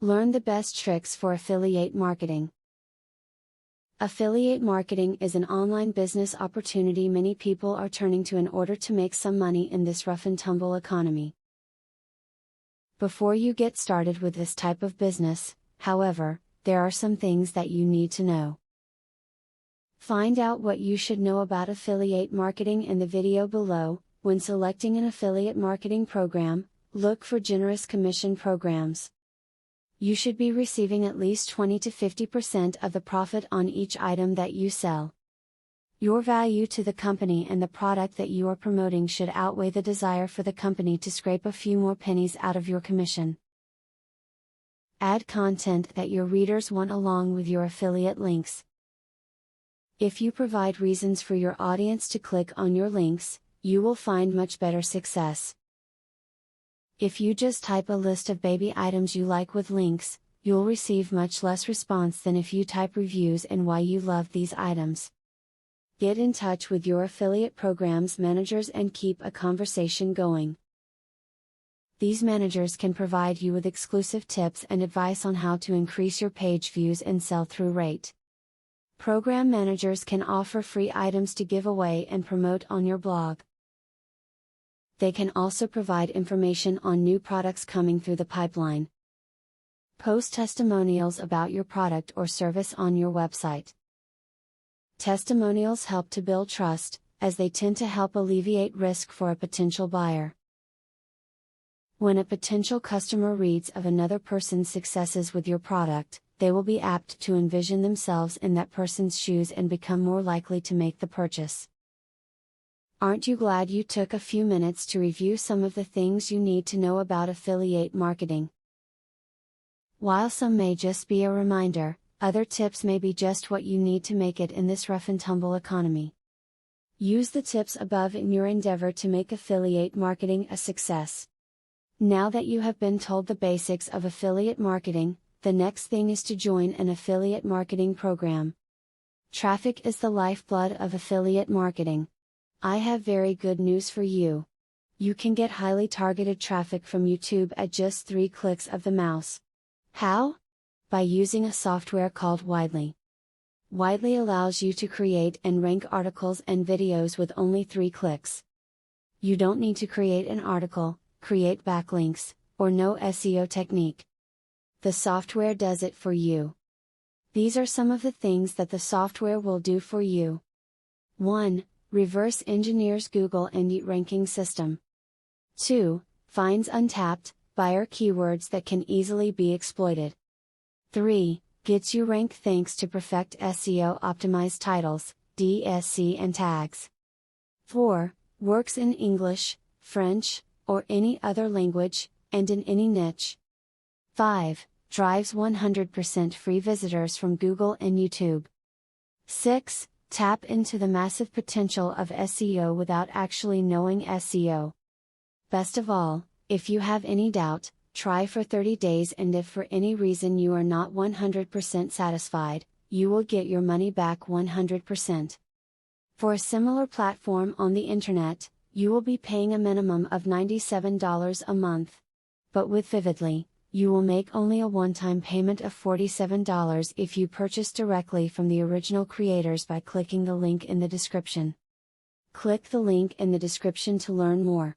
Learn the best tricks for affiliate marketing. Affiliate marketing is an online business opportunity many people are turning to in order to make some money in this rough and tumble economy. Before you get started with this type of business, however, there are some things that you need to know. Find out what you should know about affiliate marketing in the video below. When selecting an affiliate marketing program, look for generous commission programs. You should be receiving at least 20 to 50% of the profit on each item that you sell. Your value to the company and the product that you are promoting should outweigh the desire for the company to scrape a few more pennies out of your commission. Add content that your readers want along with your affiliate links. If you provide reasons for your audience to click on your links, you will find much better success. If you just type a list of baby items you like with links, you'll receive much less response than if you type reviews and why you love these items. Get in touch with your affiliate programs managers and keep a conversation going. These managers can provide you with exclusive tips and advice on how to increase your page views and sell-through rate. Program managers can offer free items to give away and promote on your blog. They can also provide information on new products coming through the pipeline. Post testimonials about your product or service on your website. Testimonials help to build trust, as they tend to help alleviate risk for a potential buyer. When a potential customer reads of another person's successes with your product, they will be apt to envision themselves in that person's shoes and become more likely to make the purchase. Aren't you glad you took a few minutes to review some of the things you need to know about affiliate marketing? While some may just be a reminder, other tips may be just what you need to make it in this rough and tumble economy. Use the tips above in your endeavor to make affiliate marketing a success. Now that you have been told the basics of affiliate marketing, the next thing is to join an affiliate marketing program. Traffic is the lifeblood of affiliate marketing. I have very good news for you. You can get highly targeted traffic from YouTube at just 3 clicks of the mouse. How? By using a software called Widely. Widely allows you to create and rank articles and videos with only 3 clicks. You don't need to create an article, create backlinks, or know SEO technique. The software does it for you. These are some of the things that the software will do for you. 1. Reverse engineers Google and Yelp ranking system. 2. Finds untapped buyer keywords that can easily be exploited. 3. Gets you ranked thanks to perfect SEO optimized titles, DSC and tags. 4. Works in English, French, or any other language, and in any niche. 5. Drives 100% free visitors from Google and YouTube. 6. Tap into the massive potential of SEO without actually knowing SEO. Best of all, if you have any doubt, try for 30 days, and if for any reason you are not 100% satisfied, you will get your money back 100%. For a similar platform on the internet, you will be paying a minimum of $97 a month. But with Vividly, you will make only a one-time payment of $47 if you purchase directly from the original creators by clicking the link in the description. Click the link in the description to learn more.